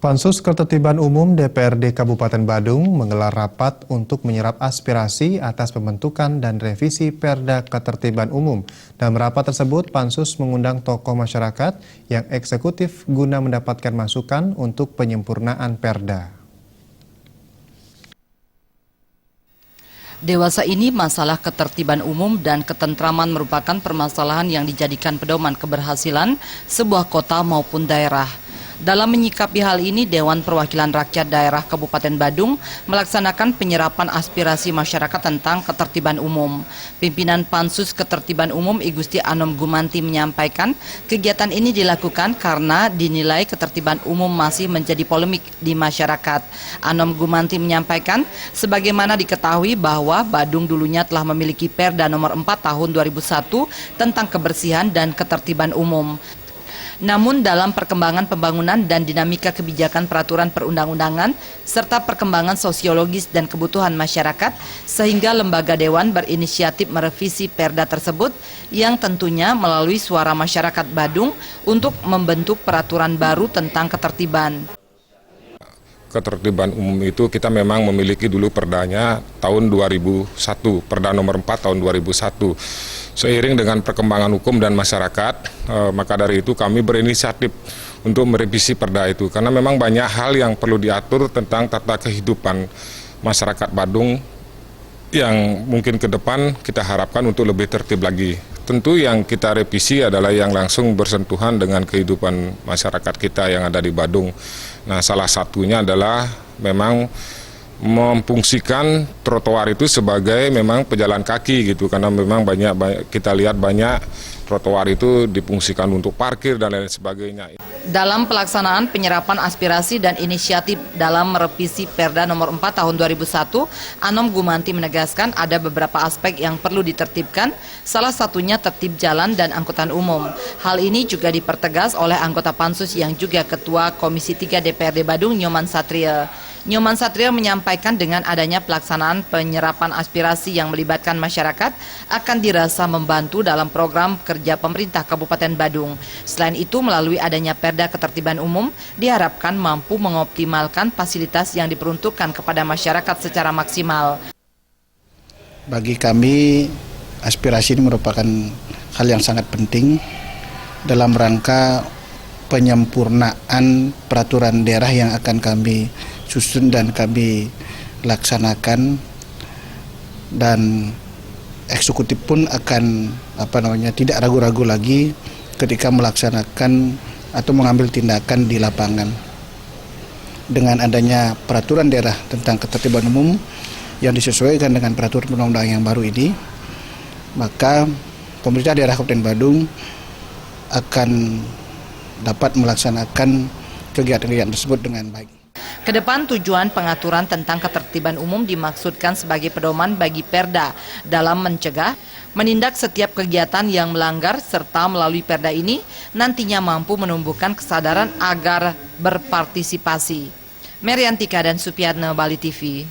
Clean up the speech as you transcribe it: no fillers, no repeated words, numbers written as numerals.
Pansus Ketertiban Umum DPRD Kabupaten Badung menggelar rapat untuk menyerap aspirasi atas pembentukan dan revisi Perda Ketertiban Umum. Dalam rapat tersebut, Pansus mengundang tokoh masyarakat yang eksekutif guna mendapatkan masukan untuk penyempurnaan Perda. Dewasa ini masalah ketertiban umum dan ketentraman merupakan permasalahan yang dijadikan pedoman keberhasilan sebuah kota maupun daerah. Dalam menyikapi hal ini, Dewan Perwakilan Rakyat Daerah Kabupaten Badung melaksanakan penyerapan aspirasi masyarakat tentang ketertiban umum. Pimpinan Pansus Ketertiban Umum I Gusti Anom Gumanti menyampaikan kegiatan ini dilakukan karena dinilai ketertiban umum masih menjadi polemik di masyarakat. Anom Gumanti menyampaikan, sebagaimana diketahui bahwa Badung dulunya telah memiliki Perda nomor 4 tahun 2001 tentang kebersihan dan ketertiban umum. Namun dalam perkembangan pembangunan dan dinamika kebijakan peraturan perundang-undangan serta perkembangan sosiologis dan kebutuhan masyarakat, sehingga lembaga dewan berinisiatif merevisi Perda tersebut yang tentunya melalui suara masyarakat Badung untuk membentuk peraturan baru tentang ketertiban. Ketertiban umum itu kita memang memiliki dulu perdanya tahun 2001, Perda nomor 4 tahun 2001. Seiring dengan perkembangan hukum dan masyarakat, maka dari itu kami berinisiatif untuk merevisi perda itu. Karena memang banyak hal yang perlu diatur tentang tata kehidupan masyarakat Badung yang mungkin ke depan kita harapkan untuk lebih tertib lagi. Tentu yang kita revisi adalah yang langsung bersentuhan dengan kehidupan masyarakat kita yang ada di Badung. Nah, salah satunya adalah memang memfungsikan trotoar itu sebagai memang pejalan kaki gitu, karena memang kita lihat banyak trotoar itu difungsikan untuk parkir dan lain sebagainya. Dalam pelaksanaan penyerapan aspirasi dan inisiatif dalam merevisi Perda nomor 4 tahun 2001, Anom Gumanti menegaskan ada beberapa aspek yang perlu ditertibkan, salah satunya tertib jalan dan angkutan umum. Hal ini juga dipertegas oleh anggota Pansus yang juga Ketua Komisi 3 DPRD Badung, Nyoman Satria. Nyoman Satria menyampaikan dengan adanya pelaksanaan penyerapan aspirasi yang melibatkan masyarakat akan dirasa membantu dalam program kerja pemerintah Kabupaten Badung. Selain itu, melalui adanya Perda Ketertiban Umum diharapkan mampu mengoptimalkan fasilitas yang diperuntukkan kepada masyarakat secara maksimal. Bagi kami, aspirasi ini merupakan hal yang sangat penting dalam rangka penyempurnaan peraturan daerah yang akan kami susun dan kami laksanakan, dan eksekutif pun akan tidak ragu-ragu lagi ketika melaksanakan atau mengambil tindakan di lapangan. Dengan adanya peraturan daerah tentang ketertiban umum yang disesuaikan dengan peraturan undang-undang yang baru ini, maka pemerintah daerah Kabupaten Badung akan dapat melaksanakan kegiatan-kegiatan tersebut dengan baik. Kedepan tujuan pengaturan tentang ketertiban umum dimaksudkan sebagai pedoman bagi Perda dalam mencegah, menindak setiap kegiatan yang melanggar, serta melalui Perda ini nantinya mampu menumbuhkan kesadaran agar berpartisipasi. Meriantika dan Supiatna, Bali TV.